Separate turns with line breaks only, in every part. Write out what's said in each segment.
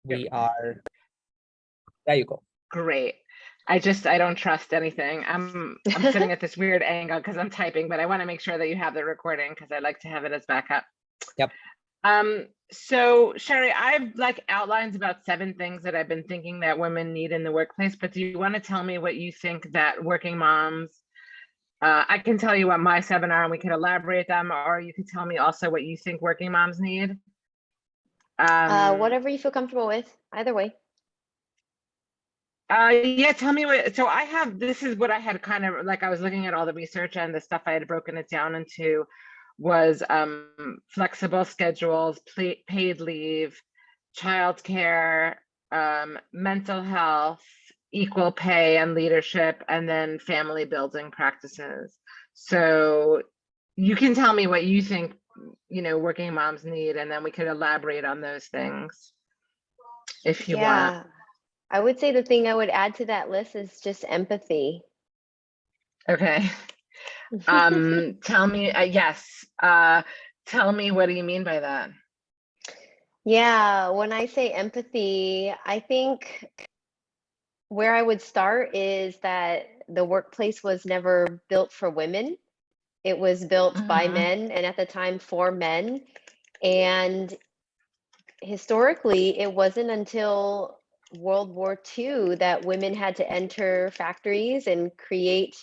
we are, there you go.
Great. I don't trust anything. I'm sitting at this weird angle because I'm typing, but I want to make sure that you have the recording because I like to have it as backup.
Yep.
So Sherry, I've like outlines about 7 things that I've been thinking that women need in the workplace, but do you want to tell me what you think that working moms, I can tell you what my 7 are and we can elaborate them, or you can tell me also what you think working moms need.
Whatever you feel comfortable with, either way.
Yeah, tell me what, so this is what I had kind of like, I was looking at all the research and the stuff I had broken it down into was flexible schedules, paid leave, childcare, mental health, equal pay and leadership, and then family building practices. So you can tell me what you think, working moms need, and then we could elaborate on those things if you want.
I would say the thing I would add to that list is just empathy.
Okay. Tell me, yes. Tell me, what do you mean by that?
Yeah, when I say empathy, I think where I would start is that the workplace was never built for women. It was built by men, and at the time for men. And historically, it wasn't until World War II that women had to enter factories and create,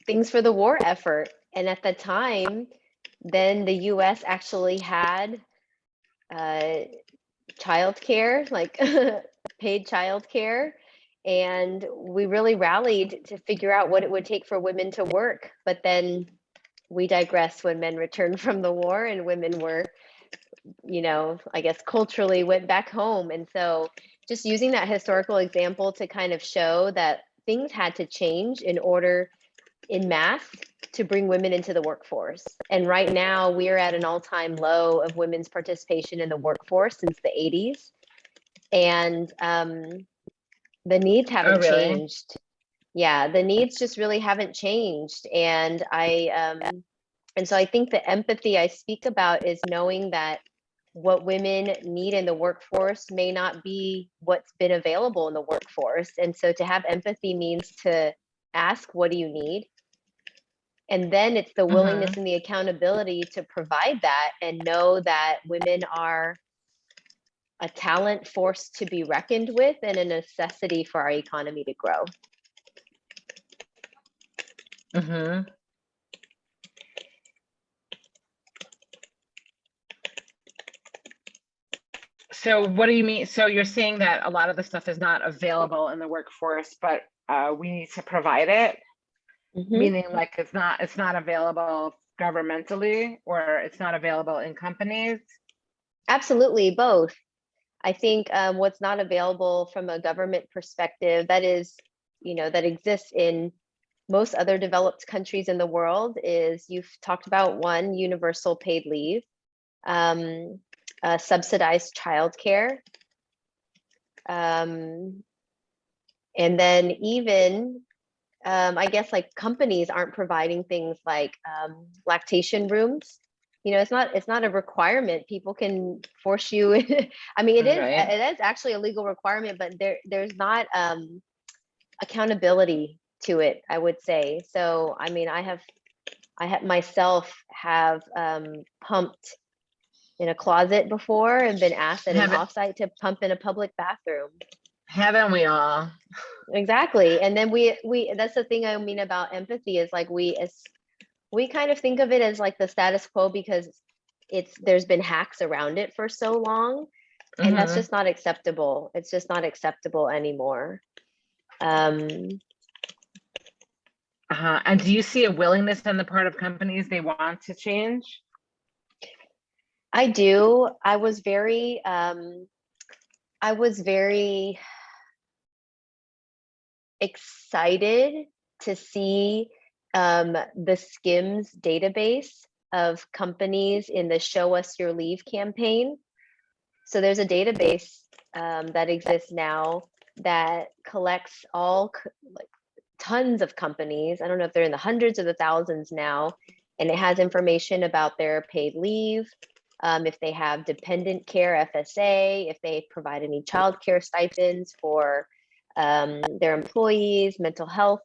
things for the war effort. And at the time, then the US actually had childcare, like paid childcare. And we really rallied to figure out what it would take for women to work. But then we digressed when men returned from the war and women were, I guess culturally went back home. And so just using that historical example to kind of show that things had to change in order in mass to bring women into the workforce. And right now we're at an all-time low of women's participation in the workforce since the 80s. And the needs haven't changed. Yeah, the needs just really haven't changed. And so I think the empathy I speak about is knowing that what women need in the workforce may not be what's been available in the workforce. And so to have empathy means to ask, what do you need? And then it's the willingness and the accountability to provide that and know that women are a talent force to be reckoned with and a necessity for our economy to grow.
So what do you mean? So you're saying that a lot of the stuff is not available in the workforce, but we need to provide it? Meaning like it's not available governmentally, or it's not available in companies?
Absolutely, both. I think what's not available from a government perspective that exists in most other developed countries in the world is, you've talked about one, universal paid leave, subsidized childcare, and then even I guess like companies aren't providing things like lactation rooms. It's not a requirement. People can force you. I mean, it is actually a legal requirement, but there's not accountability to it, I would say. So, I mean, I have myself pumped in a closet before and been asked at an offsite to pump in a public bathroom.
Haven't we all?
Exactly. And then we that's the thing I mean about empathy is like we kind of think of it as like the status quo because there's been hacks around it for so long, and that's just not acceptable. It's just not acceptable anymore.
And do you see a willingness on the part of companies they want to change?
I do. I was very excited to see the Skims database of companies in the Show Us Your Leave campaign. So there's a database that exists now that collects all tons of companies. I don't know if they're in the hundreds or the thousands now, and it has information about their paid leave, if they have dependent care FSA, if they provide any childcare stipends for their employees, mental health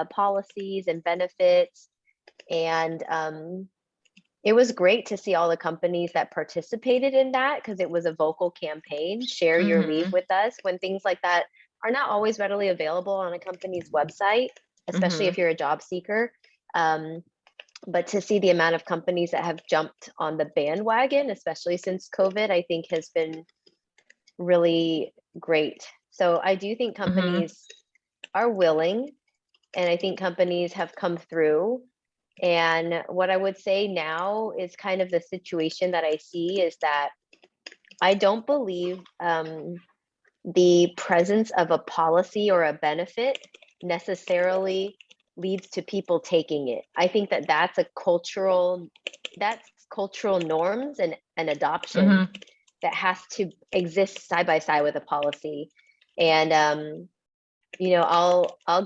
policies and benefits. And it was great to see all the companies that participated in that, because it was a vocal campaign. Share your leave with us, when things like that are not always readily available on a company's website, especially if you're a job seeker. But to see the amount of companies that have jumped on the bandwagon, especially since COVID, I think has been really great. So I do think companies are willing, and I think companies have come through. And what I would say now is kind of the situation that I see is that I don't believe the presence of a policy or a benefit necessarily leads to people taking it. I think that that's cultural norms and adoption that has to exist side by side with a policy. And I'll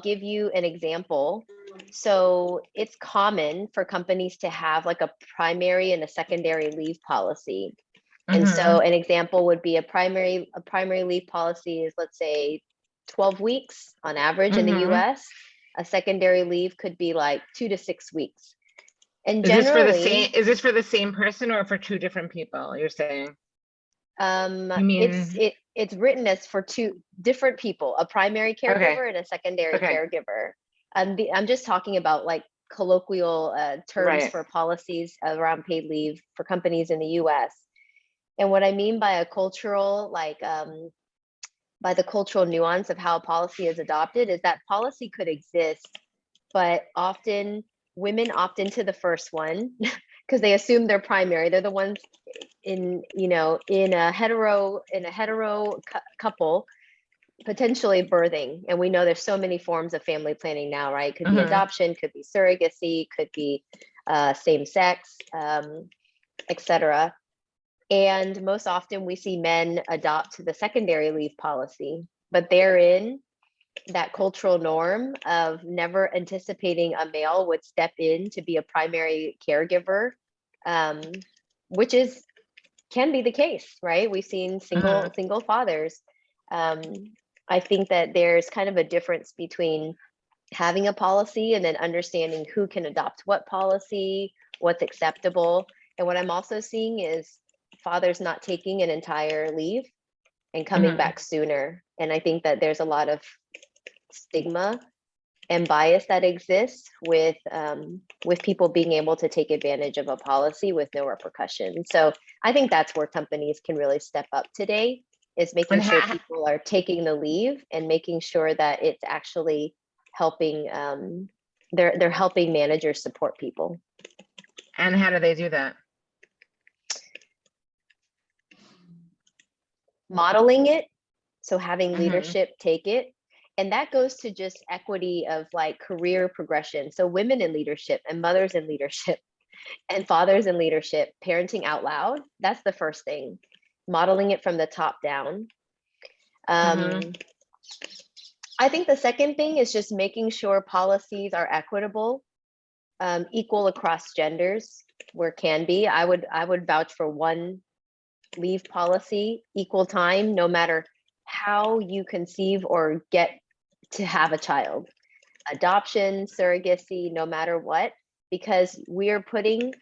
give you an example. So it's common for companies to have like a primary and a secondary leave policy. And so an example would be a primary leave policy is, let's say, 12 weeks on average in the US. A secondary leave could be like 2 to 6 weeks. And generally,
is this for the same person or for two different people, you're saying?
It's written as for two different people, a primary caregiver and a secondary caregiver. I'm just talking about like colloquial terms for policies around paid leave for companies in the US. And what I mean by a cultural, by the cultural nuance of how a policy is adopted, is that policy could exist, but often women opt into the first one because they assume they're primary. They're the ones in a hetero couple potentially birthing. And we know there's so many forms of family planning now, right? Could be adoption, could be surrogacy, could be same sex, etc. And most often we see men adopt the secondary leave policy, but therein that cultural norm of never anticipating a male would step in to be a primary caregiver, which can be the case, right? We've seen single fathers. I think that there's kind of a difference between having a policy and then understanding who can adopt what policy, what's acceptable. And what I'm also seeing is fathers not taking an entire leave and coming back sooner. And I think that there's a lot of stigma and bias that exists with people being able to take advantage of a policy with no repercussion. So I think that's where companies can really step up today, is making sure people are taking the leave and making sure that it's actually helping, they're helping managers support people.
And how do they do that?
Modeling it, so having leadership take it. And that goes to just equity of like career progression. So women in leadership and mothers in leadership and fathers in leadership, parenting out loud, that's the first thing. Modeling it from the top down. I think the second thing is just making sure policies are equitable, equal across genders where can be. I would vouch for one leave policy, equal time, no matter how you conceive or get to have a child, adoption, surrogacy, no matter what, because we are putting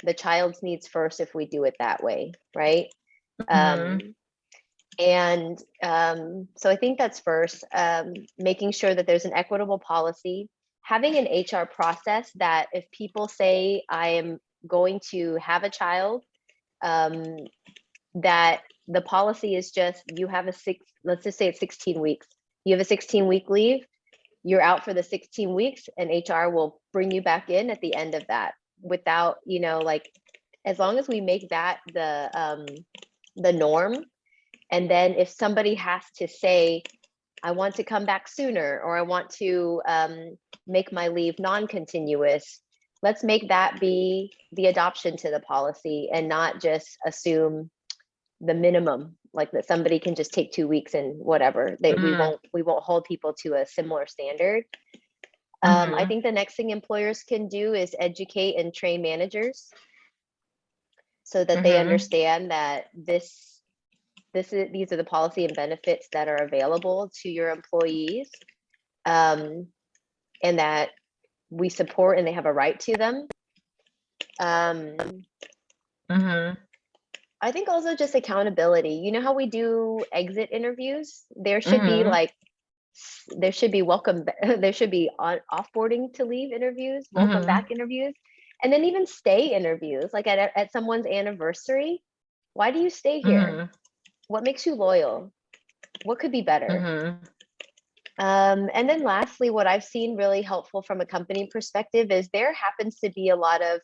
the child's needs first if we do it that way, right? So I think that's first, making sure that there's an equitable policy, having an HR process that if people say I am going to have a child, that the policy is just, you have let's just say it's 16 weeks. You have a 16-week leave, you're out for the 16 weeks and HR will bring you back in at the end of that without, as long as we make that the norm. And then if somebody has to say, I want to come back sooner, or I want to make my leave non-continuous, let's make that be the adoption to the policy and not just assume the minimum, like that somebody can just take 2 weeks and whatever. We won't hold people to a similar standard. I think the next thing employers can do is educate and train managers. so that they understand that these are the policy and benefits that are available to your employees, and that we support and they have a right to them. I think also just accountability. You know how we do exit interviews? There should be like, there should be there should be offboarding to leave interviews, welcome back interviews, and then even stay interviews, like at someone's anniversary. Why do you stay here? What makes you loyal? What could be better? And then lastly, what I've seen really helpful from a company perspective is there happens to be a lot of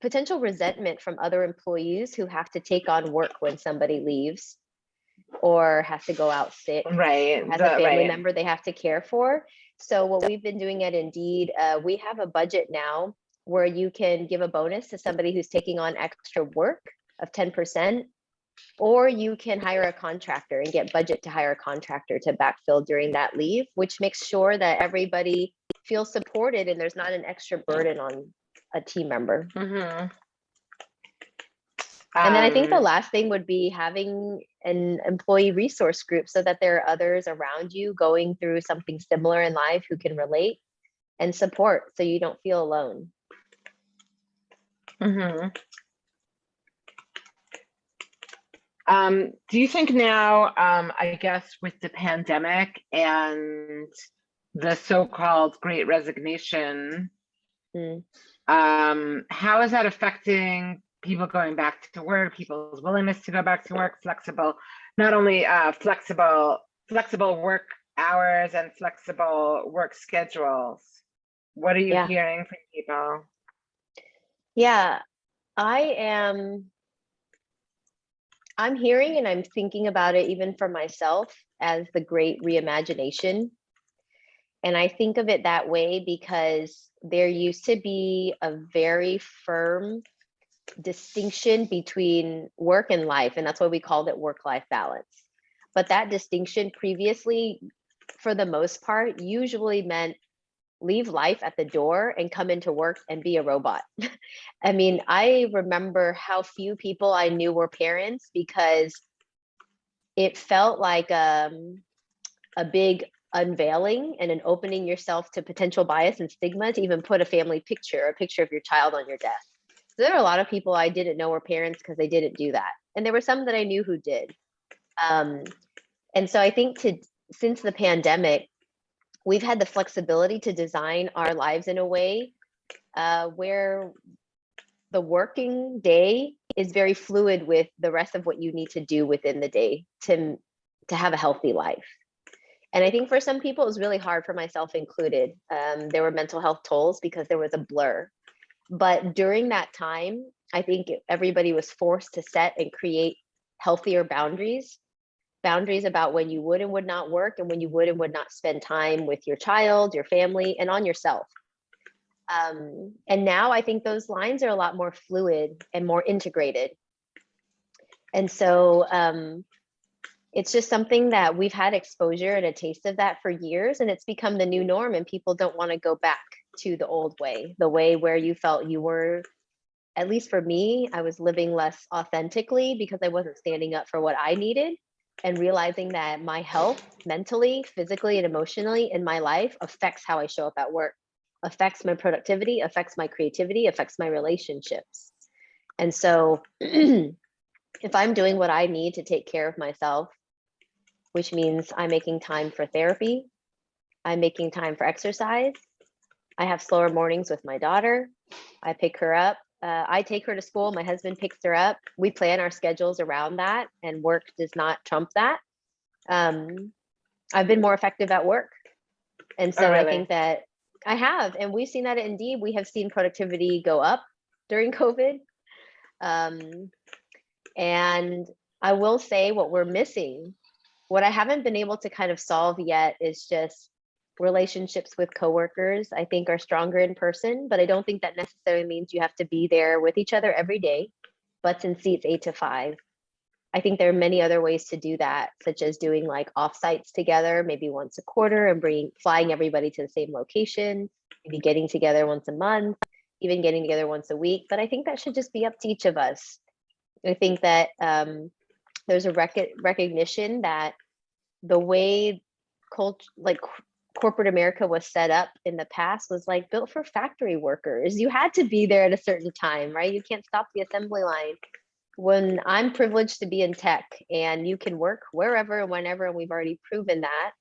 potential resentment from other employees who have to take on work when somebody leaves or has to go out sick,
right,
has a family member they have to care for. So what we've been doing at Indeed, we have a budget now where you can give a bonus to somebody who's taking on extra work of 10%, or you can hire a contractor and get budget to hire a contractor to backfill during that leave, which makes sure that everybody feels supported and there's not an extra burden on a team member. And then I think the last thing would be having an employee resource group so that there are others around you going through something similar in life who can relate and support so you don't feel alone.
Do you think now, I guess with the pandemic and the so-called Great Resignation, how is that affecting people going back to work, people's willingness to go back to work, not only flexible work hours and flexible work schedules? What are you hearing from people? Yeah,
I'm hearing and I'm thinking about it even for myself as the great reimagination. And I think of it that way because there used to be a very firm distinction between work and life, and that's why we called it work-life balance. But that distinction previously, for the most part, usually meant leave life at the door and come into work and be a robot. I mean, I remember how few people I knew were parents because it felt like a big unveiling and an opening yourself to potential bias and stigma to even put a family picture, a picture of your child on your desk. So there are a lot of people I didn't know were parents because they didn't do that. And there were some that I knew who did. And so I think since the pandemic, we've had the flexibility to design our lives in a way where the working day is very fluid with the rest of what you need to do within the day to have a healthy life. And I think for some people, it was really hard, for myself included. There were mental health tolls because there was a blur. But during that time, I think everybody was forced to set and create healthier boundaries about when you would and would not work and when you would and would not spend time with your child, your family, and on yourself. And now I think those lines are a lot more fluid and more integrated. And so it's just something that we've had exposure and a taste of that for years, and it's become the new norm, and people don't want to go back to the old way, the way where you felt you were, at least for me, I was living less authentically because I wasn't standing up for what I needed, and realizing that my health mentally, physically, and emotionally in my life affects how I show up at work, affects my productivity, affects my creativity, affects my relationships. And so if I'm doing what I need to take care of myself, which means I'm making time for therapy, I'm making time for exercise, I have slower mornings with my daughter, I pick her up, I take her to school, my husband picks her up, we plan our schedules around that, and work does not trump that. I've been more effective at work. And so I think that I have, and we've seen that at Indeed, we have seen productivity go up during COVID. And I will say what we're missing, what I haven't been able to kind of solve yet is just relationships with coworkers. I think are stronger in person, but I don't think that necessarily means you have to be there with each other every day, butts in seats 8 to 5. I think there are many other ways to do that, such as doing like offsites together, maybe once a quarter, and flying everybody to the same location, maybe getting together once a month, even getting together once a week. But I think that should just be up to each of us I think that there's a recognition that the way corporate America was set up in the past was like built for factory workers. You had to be there at a certain time, right? You can't stop the assembly line. When I'm privileged to be in tech and you can work wherever and whenever, and we've already proven that.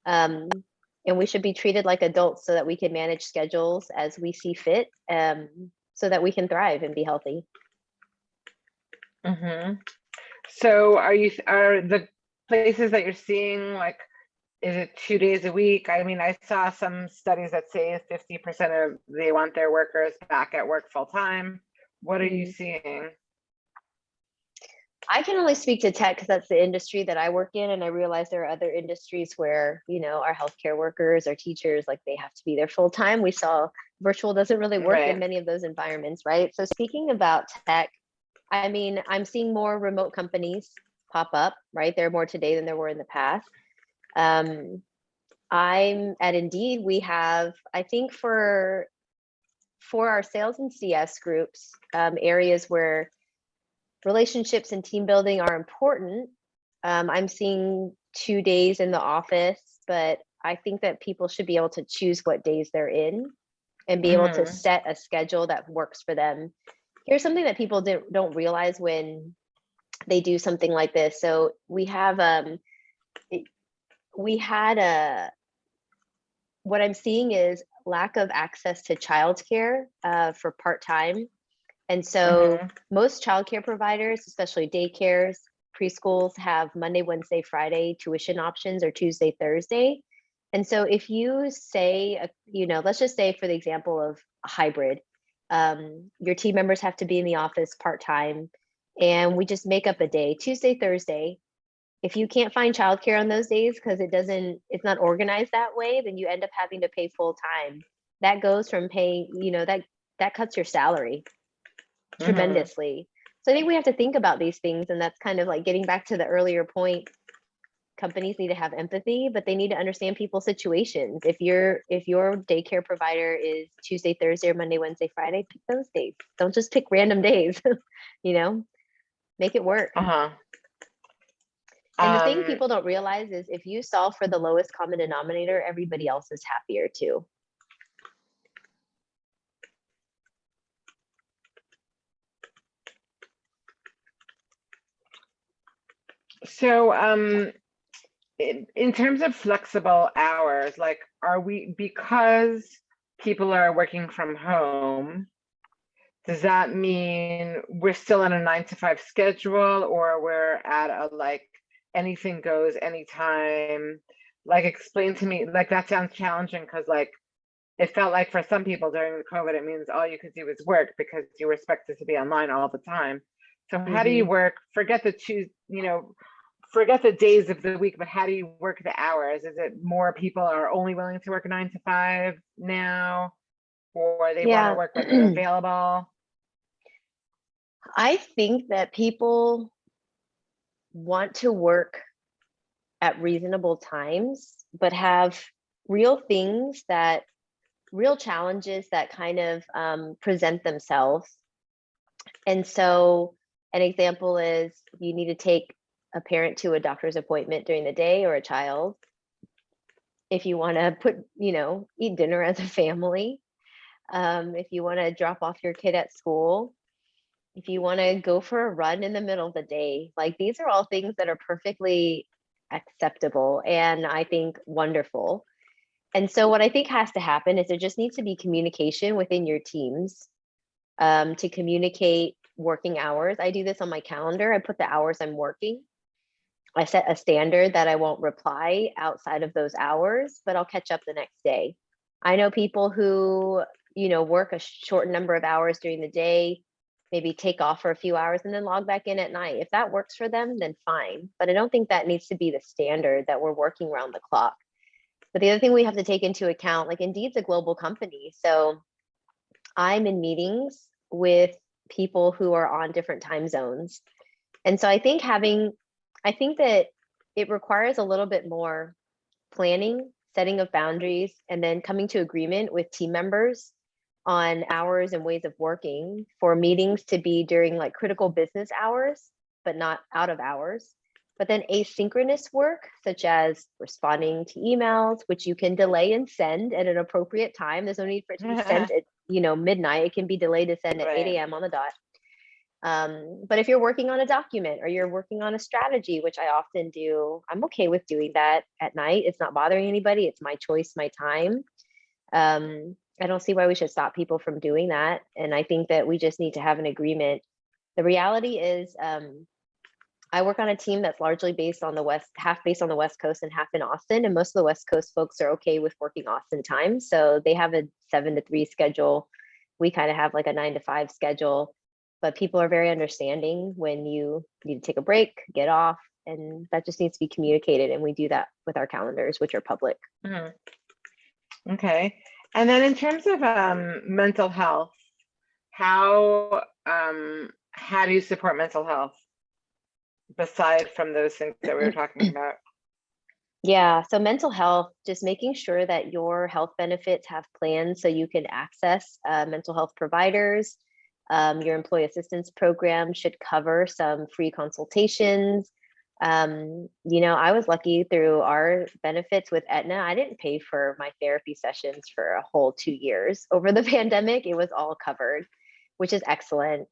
And we should be treated like adults so that we can manage schedules as we see fit, so that we can thrive and be healthy.
Mm-hmm. So are the places that you're seeing, like, is it 2 days a week? I mean, I saw some studies that say 50% of they want their workers back at work full time. What are you seeing?
I can only speak to tech because that's the industry that I work in. And I realize there are other industries where, you know, our healthcare workers, our teachers, like they have to be there full time. We saw virtual doesn't really work in many of those environments, right? So speaking about tech, I mean, I'm seeing more remote companies pop up, right? There are more today than there were in the past. I'm at Indeed, we have, I think for our sales and CS groups, areas where relationships and team building are important. I'm seeing 2 days in the office, but I think that people should be able to choose what days they're in and be able to set a schedule that works for them. Here's something that people don't realize when they do something like this. So we have, what I'm seeing is lack of access to childcare for part-time. And so most childcare providers, especially daycares, preschools, have Monday, Wednesday, Friday tuition options, or Tuesday, Thursday. And so if you say, you know, let's just say for the example of a hybrid, your team members have to be in the office part-time, and we just make up a day, Tuesday, Thursday. If you can't find childcare on those days because it's not organized that way, then you end up having to pay full time. That goes from paying, you know, that cuts your salary tremendously. So I think we have to think about these things, and that's kind of like getting back to the earlier point. Companies need to have empathy, but they need to understand people's situations. If your daycare provider is Tuesday, Thursday, or Monday, Wednesday, Friday, pick those days. Don't just pick random days. You know, make it work. And the thing people don't realize is if you solve for the lowest common denominator, everybody else is happier too.
So in terms of flexible hours, like, because people are working from home, does that mean we're still in a 9-to-5 schedule, or we're at a like anything goes anytime? Like, explain to me, like, that sounds challenging because like it felt like for some people during the COVID, it means all you could do was work because you were expected to be online all the time. So how do you work? Forget the days of the week, but how do you work the hours? Is it more people are only willing to work 9 to 5 now, or they want to work when they're available?
I think that people want to work at reasonable times, but have real challenges that kind of present themselves. And so an example is you need to take a parent to a doctor's appointment during the day, or a child. If you want to eat dinner as a family, if you want to drop off your kid at school, if you want to go for a run in the middle of the day, like these are all things that are perfectly acceptable and I think wonderful. And so what I think has to happen is there just needs to be communication within your teams to communicate working hours. I do this on my calendar. I put the hours I'm working. I set a standard that I won't reply outside of those hours, but I'll catch up the next day. I know people who, work a short number of hours during the day, maybe take off for a few hours and then log back in at night. If that works for them, then fine. But I don't think that needs to be the standard that we're working around the clock. But the other thing we have to take into account, like Indeed's a global company. So I'm in meetings with people who are on different time zones. And so I think that it requires a little bit more planning, setting of boundaries, and then coming to agreement with team members on hours and ways of working for meetings to be during like critical business hours, but not out of hours. But then asynchronous work, such as responding to emails, which you can delay and send at an appropriate time. There's no need for it to be sent at, midnight. It can be delayed to send at 8 a.m. on the dot. But if you're working on a document or you're working on a strategy, which I often do, I'm okay with doing that at night. It's not bothering anybody. It's my choice, my time. I don't see why we should stop people from doing that. And I think that we just need to have an agreement. The reality is, I work on a team that's largely based on the half based on the West Coast and half in Austin. And most of the West Coast folks are okay with working Austin time. So they have a 7 to 3 schedule. We kind of have like a 9 to 5 schedule, but people are very understanding when you need to take a break, get off, and that just needs to be communicated. And we do that with our calendars, which are public.
Okay. And then in terms of mental health, how do you support mental health beside from those things that we were talking about?
Yeah, so mental health, just making sure that your health benefits have plans so you can access mental health providers. Your employee assistance program should cover some free consultations. I was lucky through our benefits with Aetna. I didn't pay for my therapy sessions for a whole 2 years over the pandemic. It was all covered, which is excellent.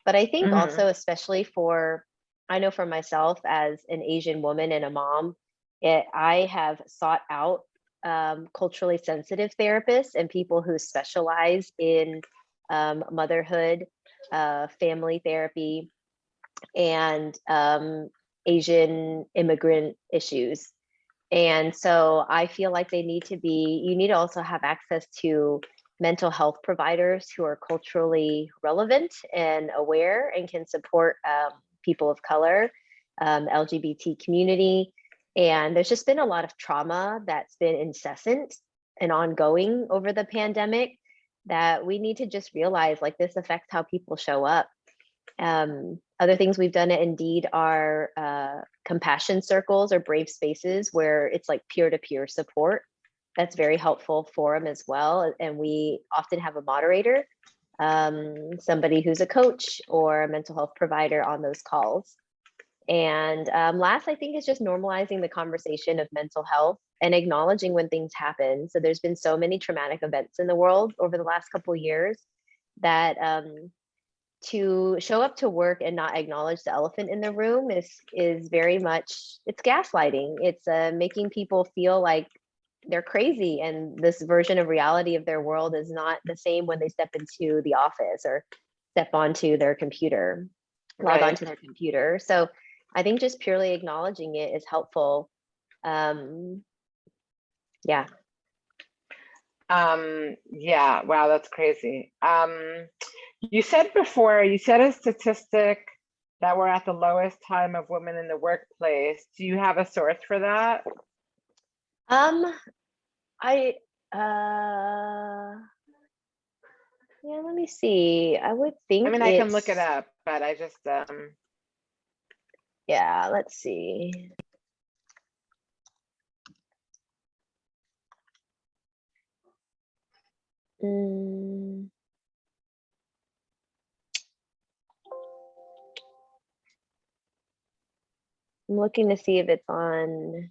But I think also, especially I know for myself as an Asian woman and a mom, I have sought out culturally sensitive therapists and people who specialize in motherhood, family therapy, and Asian immigrant issues. And so I feel like you need to also have access to mental health providers who are culturally relevant and aware and can support people of color, LGBT community. And there's just been a lot of trauma that's been incessant and ongoing over the pandemic that we need to just realize, like, this affects how people show up. Other things we've done at Indeed are compassion circles or brave spaces where it's like peer-to-peer support. That's very helpful for them as well. And we often have a moderator, somebody who's a coach or a mental health provider on those calls. And last, I think, is just normalizing the conversation of mental health and acknowledging when things happen. So there's been so many traumatic events in the world over the last couple of years that to show up to work and not acknowledge the elephant in the room is very much, it's gaslighting. It's making people feel like they're crazy and this version of reality of their world is not the same when they step into the office or step onto their computer, log onto their computer. So I think just purely acknowledging it is helpful. Yeah.
Wow, that's crazy. You said a statistic that we're at the lowest time of women in the workplace. Do you have a source for that?
Yeah, let me see. I would think
I can look it up, but I just
yeah, let's see. I'm looking to see if it's on.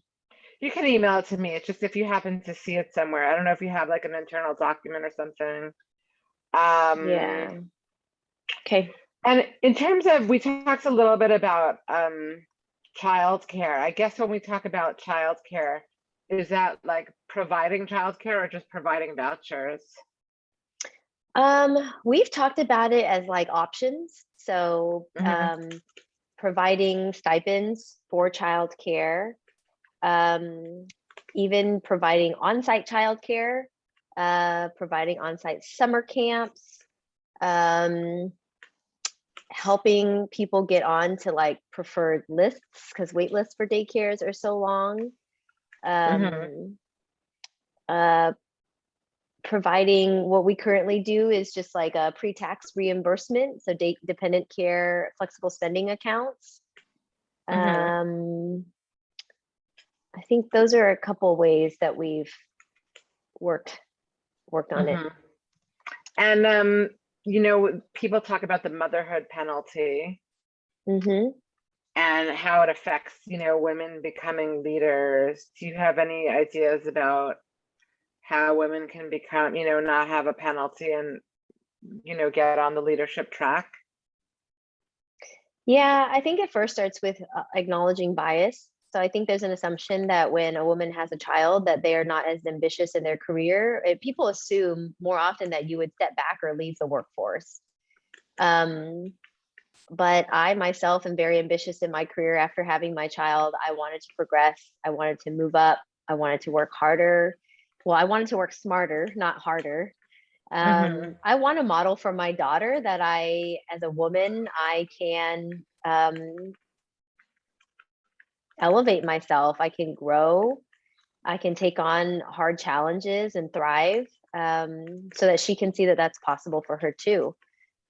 You can email it to me. It's just if you happen to see it somewhere. I don't know if you have like an internal document or something.
Yeah. Okay.
And in terms of, we talked a little bit about childcare. I guess when we talk about childcare, is that like providing childcare or just providing vouchers?
We've talked about it as like options. So providing stipends for childcare, even providing on-site childcare, providing on-site summer camps, helping people get on to like preferred lists because wait lists for daycares are so long. Providing what we currently do is just like a pre-tax reimbursement, so dependent care flexible spending accounts. I think those are a couple ways that we've worked on it.
And you know, people talk about the motherhood penalty
Hmm.
and how it affects, you know, women becoming leaders. Do you have any ideas about how women can become, you know, not have a penalty and, you know, get on the leadership track?
Yeah, I think it first starts with acknowledging bias. So I think there's an assumption that when a woman has a child that they are not as ambitious in their career. People assume more often that you would step back or leave the workforce. But I myself am very ambitious in my career after having my child. I wanted to progress. I wanted to move up. I wanted to work harder. Well, I wanted to work smarter, not harder.
Mhm.
I want to model for my daughter that I, as a woman, I can elevate myself. I can grow. I can take on hard challenges and thrive, so that she can see that that's possible for her too.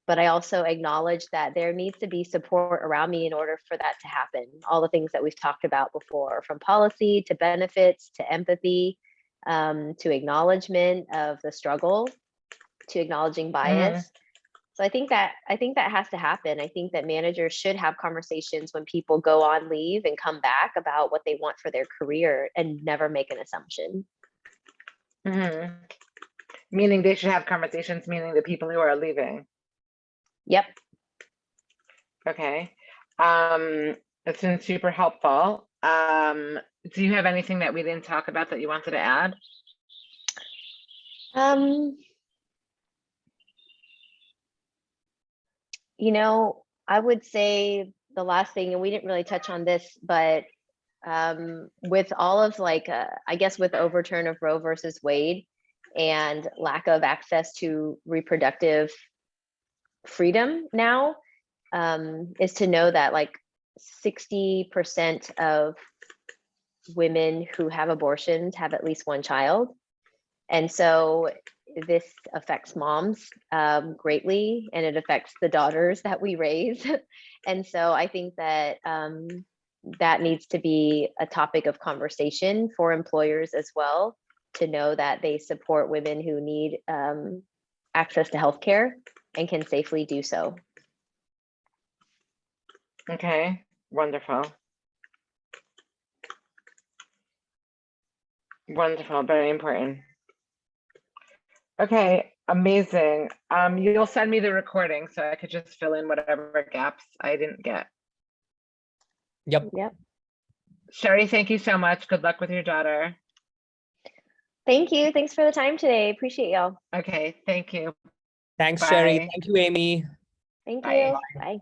But I also acknowledge that there needs to be support around me in order for that to happen. All the things that we've talked about before, from policy to benefits to empathy, to acknowledgement of the struggle, to acknowledging bias.
Mhm.
So I think that has to happen. I think that managers should have conversations when people go on leave and come back about what they want for their career and never make an assumption.
Mhm. Meaning they should have conversations, meaning the people who are leaving.
Yep.
Okay. It's been super helpful. Do you have anything that we didn't talk about that you wanted to add?
You know, I would say the last thing, and we didn't really touch on this, but with all of like, I guess with the overturn of Roe versus Wade and lack of access to reproductive freedom now, is to know that like 60% of women who have abortions have at least one child. And so this affects moms greatly, and it affects the daughters that we raise. And so I think that that needs to be a topic of conversation for employers as well, to know that they support women who need access to healthcare and can safely do so.
Okay, wonderful. Wonderful, very important. Okay, amazing. You'll send me the recording so I could just fill in whatever gaps I didn't get.
Yep.
Yep.
Sherry, thank you so much. Good luck with your daughter.
Thank you. Thanks for the time today. Appreciate y'all.
Okay, thank you.
Thanks, Sherry.
Bye.
Thank you, Amy.
Thank
Bye.
you. Bye.